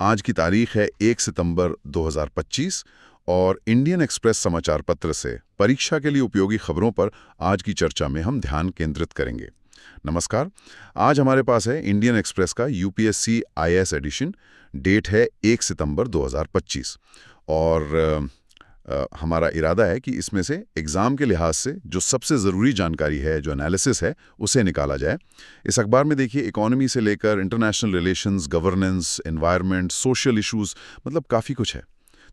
आज की तारीख है 1 सितंबर 2025 और इंडियन एक्सप्रेस समाचार पत्र से परीक्षा के लिए उपयोगी खबरों पर आज की चर्चा में हम ध्यान केंद्रित करेंगे। नमस्कार। आज हमारे पास है इंडियन एक्सप्रेस का यूपीएससी आईएएस एडिशन। डेट है 1 सितंबर 2025 और हमारा इरादा है कि इसमें से एग्ज़ाम के लिहाज से जो सबसे ज़रूरी जानकारी है, जो एनालिसिस है, उसे निकाला जाए। इस अखबार में देखिए इकोनॉमी से लेकर international relations, governance, environment, social issues, मतलब काफ़ी कुछ है।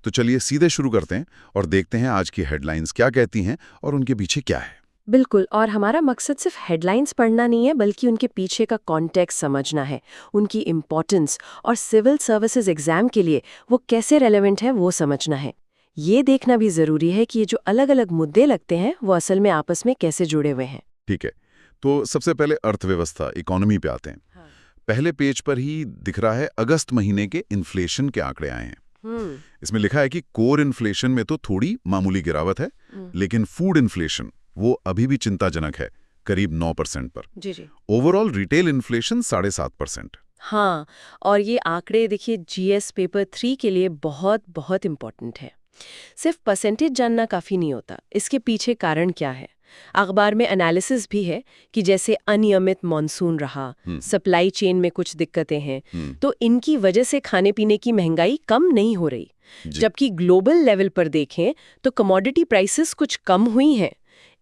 तो चलिए सीधे शुरू करते हैं और देखते हैं आज की हेडलाइंस क्या कहती हैं और उनके पीछे क्या है। बिल्कुल, और हमारा मकसद सिर्फ हेडलाइंस पढ़ना नहीं है बल्कि उनके पीछे का कॉन्टेक्स्ट समझना है, उनकी इम्पोर्टेंस और सिविल सर्विसेज एग्जाम के लिए वो कैसे रेलेवेंट है वो समझना है। ये देखना भी जरूरी है कि ये जो अलग अलग मुद्दे लगते हैं वो असल में आपस में कैसे जुड़े हुए हैं। ठीक है, तो सबसे पहले अर्थव्यवस्था, इकोनॉमी पे आते हैं। हाँ। पहले पेज पर ही दिख रहा है अगस्त महीने के इन्फ्लेशन के आंकड़े आए हैं। इसमें लिखा है कि कोर इन्फ्लेशन में तो थोड़ी मामूली गिरावट है, लेकिन फूड इन्फ्लेशन वो अभी भी चिंताजनक है, करीब 9% पर। जी। Overall retail inflation 7.5%। हाँ, और ये आंकड़े देखिए जीएस पेपर 3 के लिए बहुत बहुत इम्पोर्टेंट है। सिर्फ परसेंटेज जानना काफ़ी नहीं होता, इसके पीछे कारण क्या है। अखबार में एनालिसिस भी है कि जैसे अनियमित मॉनसून रहा, सप्लाई चेन में कुछ दिक्कतें हैं, तो इनकी वजह से खाने पीने की महंगाई कम नहीं हो रही। जबकि ग्लोबल लेवल पर देखें तो कमोडिटी प्राइसेस कुछ कम हुई हैं।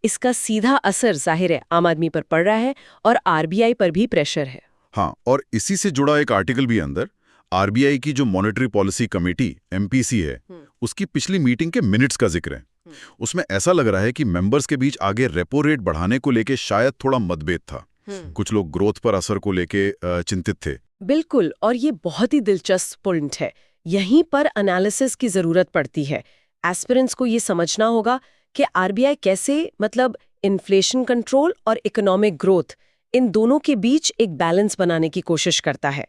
इसका सीधा असर जाहिर है आम आदमी पर पड़ रहा है और आरबीआई पर भी प्रेशर है। हाँ, और इसी से जुड़ा एक आर्टिकल भी अंदर आरबीआई की जो मॉनेटरी पॉलिसी कमेटी एमपीसी है, उसकी पिछली मीटिंग के मिनट्स का जिक्र है। उसमें ऐसा लग रहा है कि मेंबर्स के बीच आगे रेपो रेट बढ़ाने को लेके शायद थोड़ा मतभेद था। कुछ लोग ग्रोथ पर असर को लेके चिंतित थे। बिल्कुल, और ये बहुत ही दिलचस्प पॉइंट है। यहीं पर एनालिसिस की जरूरत पड़ती है। एस्पिरेंट्स को ये समझना होगा कि आरबीआई कैसे इन्फ्लेशन कंट्रोल और इकोनॉमिक ग्रोथ, इन दोनों के बीच एक बैलेंस बनाने की कोशिश करता है।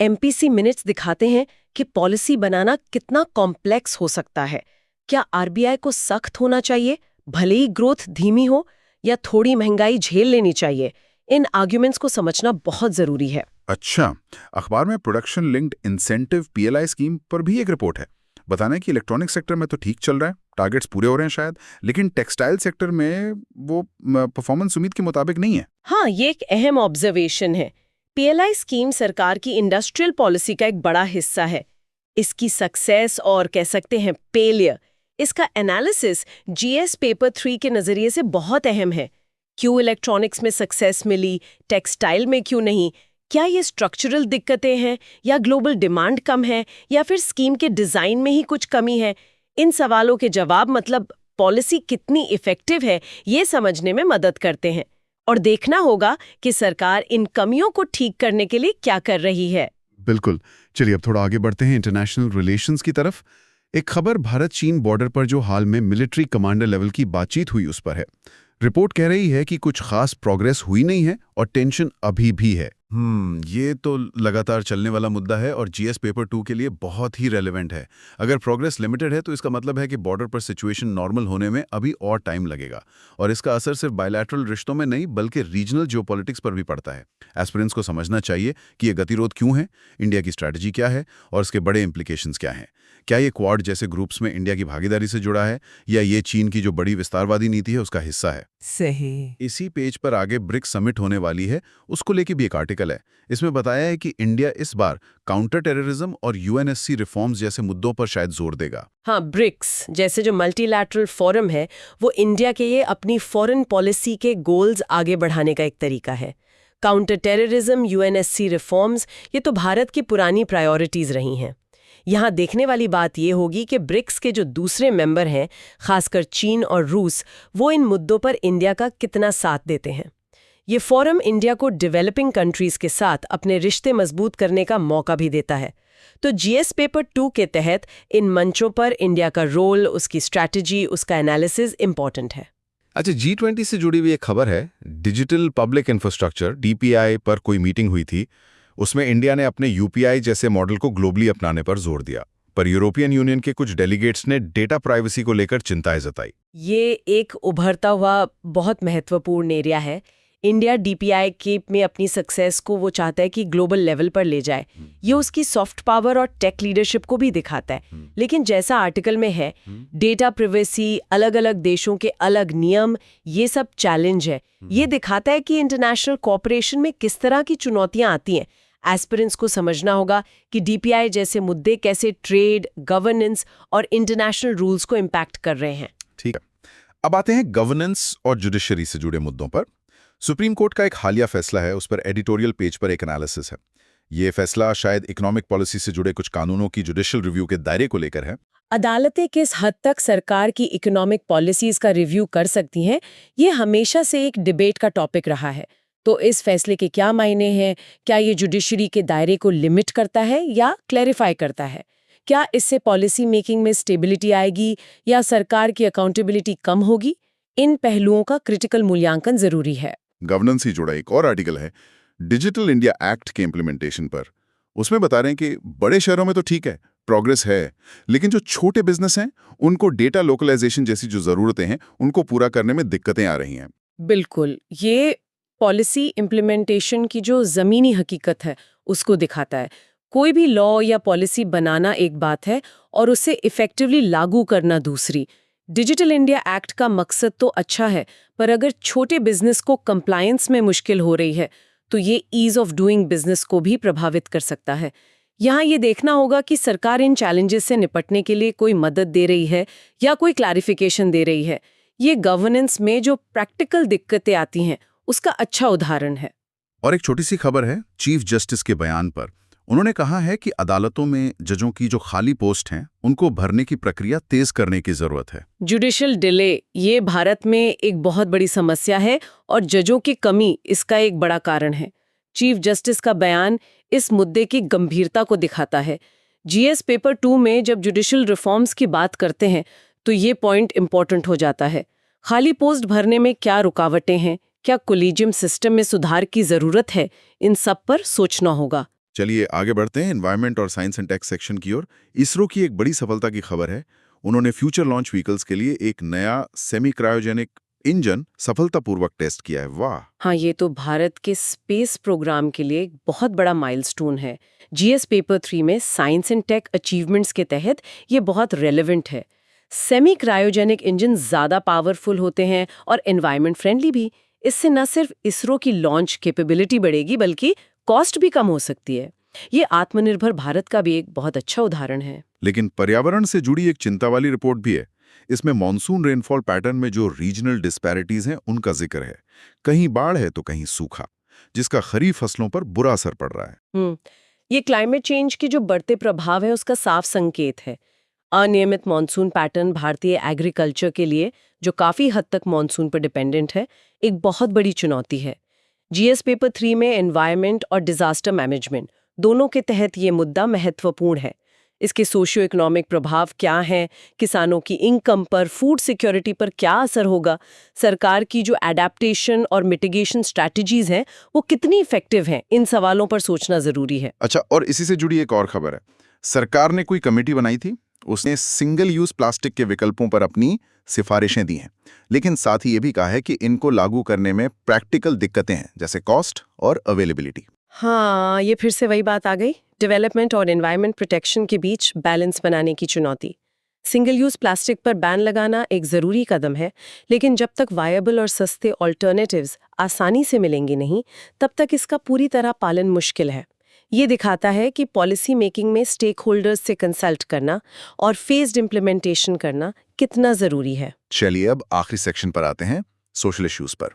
एमपीसी मिनट्स दिखाते हैं कि पॉलिसी बनाना कितना कॉम्प्लेक्स हो सकता है। क्या आरबीआई को सख्त होना चाहिए भले ही ग्रोथ धीमी हो, या थोड़ी महंगाई झेल लेनी चाहिए? इन आर्ग्यूमेंट्स को समझना बहुत जरूरी है। अच्छा, अखबार में production linked incentive PLI scheme पर भी एक रिपोर्ट है। बताना है कि इलेक्ट्रॉनिक सेक्टर में तो ठीक चल रहा है, टारगेट्स पूरे हो रहे हैं शायद, लेकिन टेक्सटाइल सेक्टर में वो परफॉर्मेंस उम्मीद के मुताबिक नहीं है। हाँ, ये एक अहम ऑब्जर्वेशन है। पीएलआई स्कीम सरकार की इंडस्ट्रियल पॉलिसी का एक बड़ा हिस्सा है। इसकी सक्सेस और कह सकते हैं फेलियर, इसका एनालिसिस जीएस पेपर 3 के नजरिए से बहुत अहम है। क्यों इलेक्ट्रॉनिक्स में सक्सेस मिली, टेक्सटाइल में क्यों नहीं? क्या ये स्ट्रक्चरल दिक्कतें हैं, या ग्लोबल डिमांड कम है, या फिर स्कीम के डिजाइन में ही कुछ कमी है? इन सवालों के जवाब पॉलिसी कितनी इफेक्टिव है ये समझने में मदद करते हैं। और देखना होगा कि सरकार इन कमियों को ठीक करने के लिए क्या कर रही है। बिल्कुल। चलिए अब थोड़ा आगे बढ़ते हैं इंटरनेशनल रिलेशंस की तरफ। एक खबर भारत चीन बॉर्डर पर जो हाल में मिलिट्री कमांडर लेवल की बातचीत हुई उस पर है। रिपोर्ट कह रही है कि कुछ खास प्रोग्रेस हुई नहीं है और टेंशन अभी भी है। ये तो लगातार चलने वाला मुद्दा है और जीएस पेपर 2 के लिए बहुत ही रेलेवेंट है। अगर प्रोग्रेस लिमिटेड है तो इसका मतलब है कि बॉर्डर पर सिचुएशन नॉर्मल होने में अभी और टाइम लगेगा, और इसका असर सिर्फ बायलैटरल रिश्तों में नहीं बल्कि रीजनल जियोपॉलिटिक्स पर भी पड़ता है। एस्पिरेंट्स को समझना चाहिए कि ये गतिरोध क्यों है, इंडिया की स्ट्रैटेजी क्या है और इसके बड़े इंप्लीकेशंस क्या हैं। क्या ये क्वाड जैसे ग्रुप्स में इंडिया की भागीदारी से जुड़ा है, या ये चीन की जो बड़ी विस्तारवादी नीति है उसका हिस्सा है? सही। इसी पेज पर आगे ब्रिक्स समिट होने वाली है, उसको लेके भी एक आर्टिकल है। इसमें बताया है कि इंडिया इस बार काउंटर टेररिज्म और यूएनएससी रिफॉर्म्स जैसे मुद्दों पर शायद जोर देगा। हाँ, ब्रिक्स जैसे जो मल्टीलैटरल फोरम है वो इंडिया के ये अपनी फॉरेन पॉलिसी के गोल्स आगे बढ़ाने का एक तरीका है। काउंटर टेररिज्म, यूएनएससी रिफॉर्म्स, ये तो भारत की पुरानी प्रायोरिटीज रही हैं। यहाँ देखने वाली बात ये होगी कि ब्रिक्स के जो दूसरे मेंबर हैं, खासकर चीन और रूस, वो इन मुद्दों पर इंडिया का कितना साथ देते हैं। ये फोरम इंडिया को डेवलपिंग कंट्रीज के साथ अपने रिश्ते मजबूत करने का मौका भी देता है। तो जीएस पेपर 2 के तहत इन मंचों पर इंडिया का रोल, उसकी स्ट्रैटेजी, उसका एनालिसिस इंपॉर्टेंट है। अच्छा, G20 से जुड़ी हुई एक खबर है। डिजिटल पब्लिक इंफ्रास्ट्रक्चर डीपीआई पर कोई मीटिंग हुई थी। उसमें इंडिया ने अपने यूपीआई जैसे मॉडल को ग्लोबली अपनाने पर जोर दिया, पर यूरोपियन यूनियन के कुछ डेलीगेट्स ने डेटा प्राइवेसी को लेकर चिंताएं जताई। ये एक उभरता हुआ बहुत महत्वपूर्ण एरिया है। इंडिया डीपीआई के में अपनी सक्सेस को वो चाहता है कि ग्लोबल लेवल पर ले जाए। ये उसकी सॉफ्ट पावर और टेक लीडरशिप को भी दिखाता है। लेकिन जैसा आर्टिकल में है, डेटा प्रिवेसी, अलग अलग देशों के अलग नियम, ये सब चैलेंज है। ये दिखाता है कि इंटरनेशनल कॉर्पोरेशन में किस तरह की चुनौतियां आती हैं। एस्पिरेंट्स को समझना होगा कि डीपीआई जैसे मुद्दे कैसे ट्रेड, गवर्नेंस और इंटरनेशनल रूल्स को इम्पैक्ट कर रहे हैं। ठीक है, अब आते हैं गवर्नेंस और जुडिशरी से जुड़े मुद्दों पर। सुप्रीम कोर्ट का एक हालिया फैसला है, उस पर एडिटोरियल पेज पर एक एनालिसिस है। ये फैसला शायद इकोनॉमिक पॉलिसी से जुड़े कुछ कानूनों की जुडिशियल रिव्यू के दायरे को लेकर है। अदालतें किस हद तक सरकार की इकोनॉमिक पॉलिसीज का रिव्यू कर सकती हैं, ये हमेशा से एक डिबेट का टॉपिक रहा है। तो इस फैसले के क्या मायने हैं? क्या ये जुडिशरी के दायरे को लिमिट करता है या क्लैरिफाई करता है? क्या इससे पॉलिसी मेकिंग में स्टेबिलिटी आएगी या सरकार की अकाउंटेबिलिटी कम होगी? इन पहलुओं का क्रिटिकल मूल्यांकन जरूरी है। गवर्नेंस ही जुड़ा एक और आर्टिकल है डिजिटल इंडिया एक्ट के इम्प्लीमेंटेशन पर। उसमें बता रहे हैं कि बड़े शहरों में तो ठीक है, प्रोग्रेस है, लेकिन जो छोटे बिजनेस हैं उनको डेटा लोकलाइजेशन जैसी जो जरूरतें हैं उनको पूरा करने में दिक्कतें आ रही हैं। बिल्कुल, ये पॉलिसी इम्प्लीमेंटेशन की जो ज़मीनी हकीकत है उसको दिखाता है। कोई भी लॉ या पॉलिसी बनाना एक बात है और उसे इफ़ेक्टिवली लागू करना दूसरी। डिजिटल इंडिया एक्ट का मकसद तो अच्छा है, पर अगर छोटे बिजनेस को कंप्लायंस में मुश्किल हो रही है तो ये ईज ऑफ डूइंग बिजनेस को भी प्रभावित कर सकता है। यहाँ ये देखना होगा कि सरकार इन चैलेंजेस से निपटने के लिए कोई मदद दे रही है या कोई क्लैरिफिकेशन दे रही है। ये गवर्नेंस में जो प्रैक्टिकल दिक्कतें आती हैं उसका अच्छा उदाहरण है। और एक छोटी सी खबर है चीफ जस्टिस के बयान पर। उन्होंने कहा है कि अदालतों में जजों की जो खाली पोस्ट हैं उनको भरने की प्रक्रिया तेज करने की जरूरत है। जुडिशियल डिले ये भारत में एक बहुत बड़ी समस्या है और जजों की कमी इसका एक बड़ा कारण है। चीफ जस्टिस का बयान इस मुद्दे की गंभीरता को दिखाता है। जीएस पेपर 2 में जब जुडिशियल रिफॉर्म्स की बात करते हैं तो ये पॉइंट इम्पोर्टेंट हो जाता है। खाली पोस्ट भरने में क्या रुकावटें हैं, क्या कोलिजियम सिस्टम में सुधार की जरूरत है, इन सब पर सोचना होगा। चलिए आगे बढ़ते हैं एनवायरमेंट और साइंस एंड टेक सेक्शन की ओर। इसरो की एक बड़ी सफलता की खबर है। उन्होंने फ्यूचर लॉन्च व्हीकल्स के लिए एक नया सेमी क्रायोजेनिक इंजन सफलतापूर्वक टेस्ट किया है। वाह! हाँ, ये तो भारत के स्पेस प्रोग्राम के लिए एक बहुत बड़ा माइलस्टोन है। जीएस पेपर 3 में साइंस एंड टेक अचीवमेंट्स के तहत ये बहुत रेलेवेंट है। सेमी क्रायोजेनिक इंजन ज़्यादा पावरफुल होते हैं और एनवायरमेंट फ्रेंडली भी। इससे न सिर्फ इसरो की लॉन्च कैपेबिलिटी बढ़ेगी बल्कि कॉस्ट भी कम हो सकती है। ये आत्मनिर्भर भारत का भी एक बहुत अच्छा उदाहरण है। लेकिन पर्यावरण से जुड़ी एक चिंता वाली रिपोर्ट भी है। इसमें मॉनसून रेनफॉल पैटर्न में जो रीजनल डिस्पैरिटीज हैं उनका जिक्र है। कहीं बाढ़ है तो कहीं सूखा, जिसका खरीफ फसलों पर बुरा असर पड़ रहा है। ये क्लाइमेट चेंज के जो बढ़ते प्रभाव है उसका साफ संकेत है। अनियमित मॉनसून पैटर्न भारतीय एग्रीकल्चर के लिए, जो काफी हद तक मॉनसून पर डिपेंडेंट है, एक बहुत बड़ी चुनौती है। जीएस पेपर 3 में एनवायरनमेंट और डिजास्टर मैनेजमेंट दोनों के तहत ये मुद्दा महत्वपूर्ण है। इसके सोशियो इकोनॉमिक प्रभाव क्या हैं, किसानों की इनकम पर, फूड सिक्योरिटी पर क्या असर होगा, सरकार की जो एडेप्टेशन और मिटिगेशन स्ट्रैटेजीज हैं वो कितनी इफेक्टिव हैं, इन सवालों पर सोचना जरूरी है। अच्छा, और इसी से जुड़ी एक और खबर है। सरकार ने कोई कमेटी बनाई थी, उसने सिंगल यूज प्लास्टिक के विकल्पों पर अपनी सिफारिशें दी हैं, लेकिन साथ ही ये भी कहा है कि इनको लागू करने में प्रैक्टिकल दिक्कतें हैं, जैसे कॉस्ट और अवेलेबिलिटी। हाँ, ये फिर से वही बात आ गई, डेवलपमेंट और एनवायरनमेंट प्रोटेक्शन के बीच बैलेंस बनाने की चुनौती। सिंगल यूज प्लास्टिक पर बैन लगाना एक ज़रूरी कदम है, लेकिन जब तक वायबल और सस्ते ऑल्टरनेटिव्स आसानी से मिलेंगे नहीं, तब तक इसका पूरी तरह पालन मुश्किल है। ये दिखाता है कि पॉलिसी मेकिंग में स्टेक होल्डर्स से कंसल्ट करना और फेज्ड इम्प्लीमेंटेशन करना कितना ज़रूरी है। चलिए अब आखिरी सेक्शन पर आते हैं, सोशल इश्यूज पर।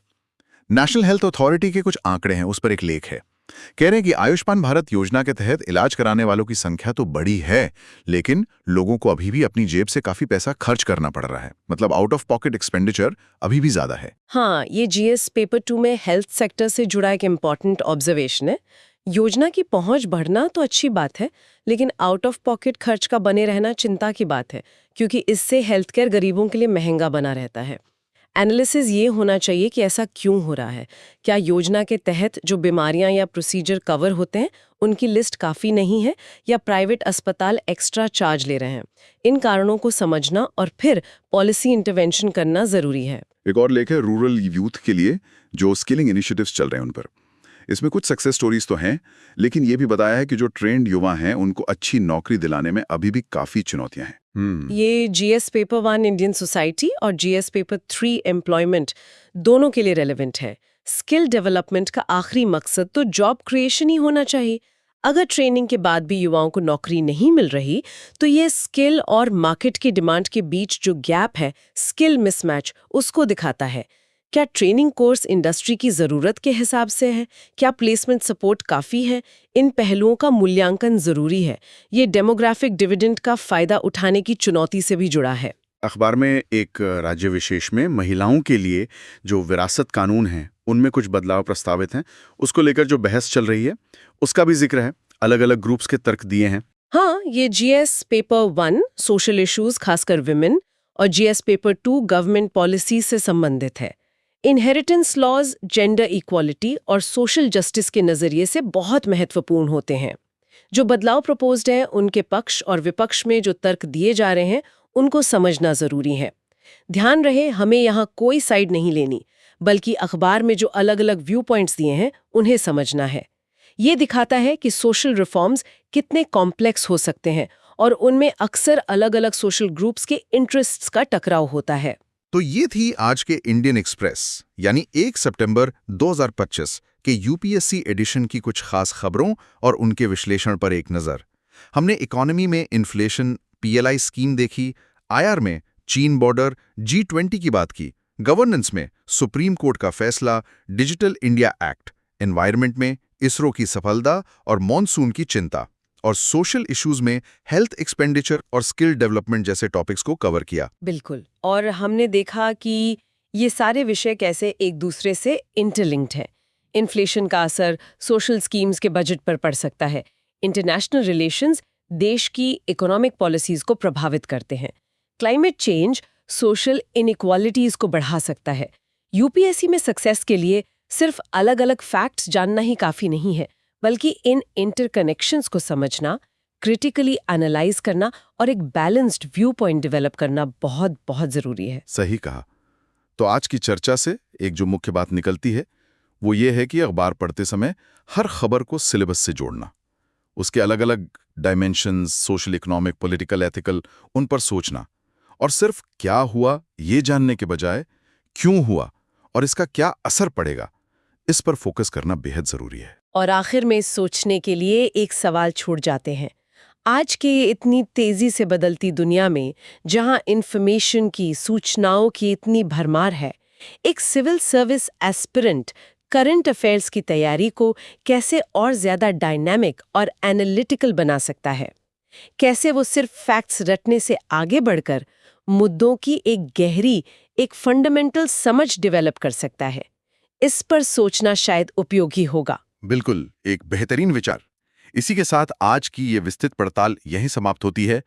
नेशनल हेल्थ अथॉरिटी के कुछ आंकड़े हैं, उस पर एक लेख है। कह रहे हैं कि आयुष्मान भारत योजना के तहत इलाज कराने वालों की संख्या तो बड़ी है, लेकिन लोगों को अभी भी अपनी जेब से काफी पैसा खर्च करना पड़ रहा है। मतलब आउट ऑफ पॉकेट एक्सपेंडिचर अभी भी ज्यादा है। हाँ, ये जीएस पेपर 2 में हेल्थ सेक्टर से जुड़ा एक इम्पॉर्टेंट ऑब्जर्वेशन है। योजना की पहुंच बढ़ना तो अच्छी बात है, लेकिन आउट ऑफ पॉकेट खर्च का बने रहना चिंता की बात है, क्योंकि इससे हेल्थ केयर गरीबों के लिए महंगा बना रहता है। एनालिसिस ये होना चाहिए कि ऐसा क्यों हो रहा है। क्या योजना के तहत जो बीमारियां या प्रोसीजर कवर होते हैं उनकी लिस्ट काफ़ी नहीं है, या प्राइवेट अस्पताल एक्स्ट्रा चार्ज ले रहे हैं। इन कारणों को समझना और फिर पॉलिसी इंटरवेंशन करना ज़रूरी है। एक और लेख है रूरल यूथ के लिए जो स्किलिंग इनिशिएटिव्स चल रहे हैं उन पर। इसमें कुछ सक्सेस स्टोरीज तो हैं, लेकिन ये भी बताया है कि जो ट्रेंड युवा हैं उनको अच्छी नौकरी दिलाने में अभी भी काफ़ी चुनौतियां हैं। ये जीएस पेपर 1 इंडियन सोसाइटी और जीएस पेपर 3 एम्प्लॉयमेंट दोनों के लिए रेलेवेंट है। स्किल डेवलपमेंट का आखिरी मकसद तो जॉब क्रिएशन ही होना चाहिए। अगर ट्रेनिंग के बाद भी युवाओं को नौकरी नहीं मिल रही, तो ये स्किल और मार्केट की डिमांड के बीच जो गैप है, स्किल मिसमैच, उसको दिखाता है। क्या ट्रेनिंग कोर्स इंडस्ट्री की ज़रूरत के हिसाब से है? क्या प्लेसमेंट सपोर्ट काफ़ी है? इन पहलुओं का मूल्यांकन ज़रूरी है। ये डेमोग्राफिक डिविडेंड का फ़ायदा उठाने की चुनौती से भी जुड़ा है। अखबार में एक राज्य विशेष में महिलाओं के लिए जो विरासत कानून हैं उनमें कुछ बदलाव प्रस्तावित हैं। उसको लेकर जो बहस चल रही है उसका भी जिक्र है। अलग अलग ग्रुप्स के तर्क दिए हैं। हाँ, ये जीएस पेपर 1 सोशल इश्यूज खासकर विमेन और जीएस पेपर 2 गवर्नमेंट पॉलिसी से संबंधित है। इनहेरिटेंस लॉज जेंडर इक्वालिटी और सोशल जस्टिस के नज़रिए से बहुत महत्वपूर्ण होते हैं। जो बदलाव प्रपोज्ड है उनके पक्ष और विपक्ष में जो तर्क दिए जा रहे हैं उनको समझना ज़रूरी है। ध्यान रहे, हमें यहाँ कोई साइड नहीं लेनी, बल्कि अखबार में जो अलग अलग व्यू पॉइंट्स दिए हैं उन्हें समझना है। ये दिखाता है कि सोशल रिफॉर्म्स कितने कॉम्प्लेक्स हो सकते हैं और उनमें अक्सर अलग अलग सोशल ग्रुप्स के इंटरेस्ट्स का टकराव होता है। तो ये थी आज के इंडियन एक्सप्रेस यानी 1 सितंबर 2025 के यूपीएससी एडिशन की कुछ खास खबरों और उनके विश्लेषण पर एक नज़र। हमने इकोनॉमी में इन्फ्लेशन, पीएलआई स्कीम देखी, आईआर में चीन बॉर्डर, G20 की बात की, गवर्नेंस में सुप्रीम कोर्ट का फैसला, डिजिटल इंडिया एक्ट, एनवायरनमेंट में इसरो की सफलता और मॉनसून की चिंता, और सोशल इश्यूज में हेल्थ एक्सपेंडिचर और स्किल डेवलपमेंट जैसे टॉपिक्स को कवर किया। बिल्कुल, और हमने देखा कि ये सारे विषय कैसे एक दूसरे से इंटरलिंक्ड हैं। इन्फ्लेशन का असर सोशल स्कीम्स के बजट पर पड़ सकता है। इंटरनेशनल रिलेशंस देश की इकोनॉमिक पॉलिसीज को प्रभावित करते हैं। क्लाइमेट चेंज सोशल इनइक्वालिटीज को बढ़ा सकता है। यूपीएससी में सक्सेस के लिए सिर्फ अलग अलग फैक्ट्स जानना ही काफ़ी नहीं है, बल्कि इन इंटरकनेक्शंस को समझना, क्रिटिकली एनालाइज करना और एक बैलेंस्ड व्यू पॉइंट डेवलप करना बहुत बहुत ज़रूरी है। सही कहा। तो आज की चर्चा से एक जो मुख्य बात निकलती है वो ये है कि अखबार पढ़ते समय हर खबर को सिलेबस से जोड़ना, उसके अलग अलग dimensions, social, economic, political, ethical, उन पर सोचना, और सिर्फ क्या हुआ ये जानने के बजाय क्यों हुआ और इसका क्या असर पड़ेगा, इस पर फोकस करना बेहद जरूरी है। और आखिर में सोचने के लिए एक सवाल छूट जाते हैं। आज के इतनी तेजी से बदलती दुनिया में, जहां इंफॉर्मेशन की, सूचनाओं की इतनी भरमार है, एक civil service aspirant current affairs की तैयारी को कैसे और ज्यादा डायनामिक और एनालिटिकल बना सकता है? कैसे वो सिर्फ फैक्ट्स रटने से आगे बढ़कर मुद्दों की एक गहरी, एक फंडामेंटल समझ डेवलप कर सकता है? इस पर सोचना शायद उपयोगी होगा। बिल्कुल, एक बेहतरीन विचार। इसी के साथ आज की ये विस्तृत पड़ताल यहीं समाप्त होती है।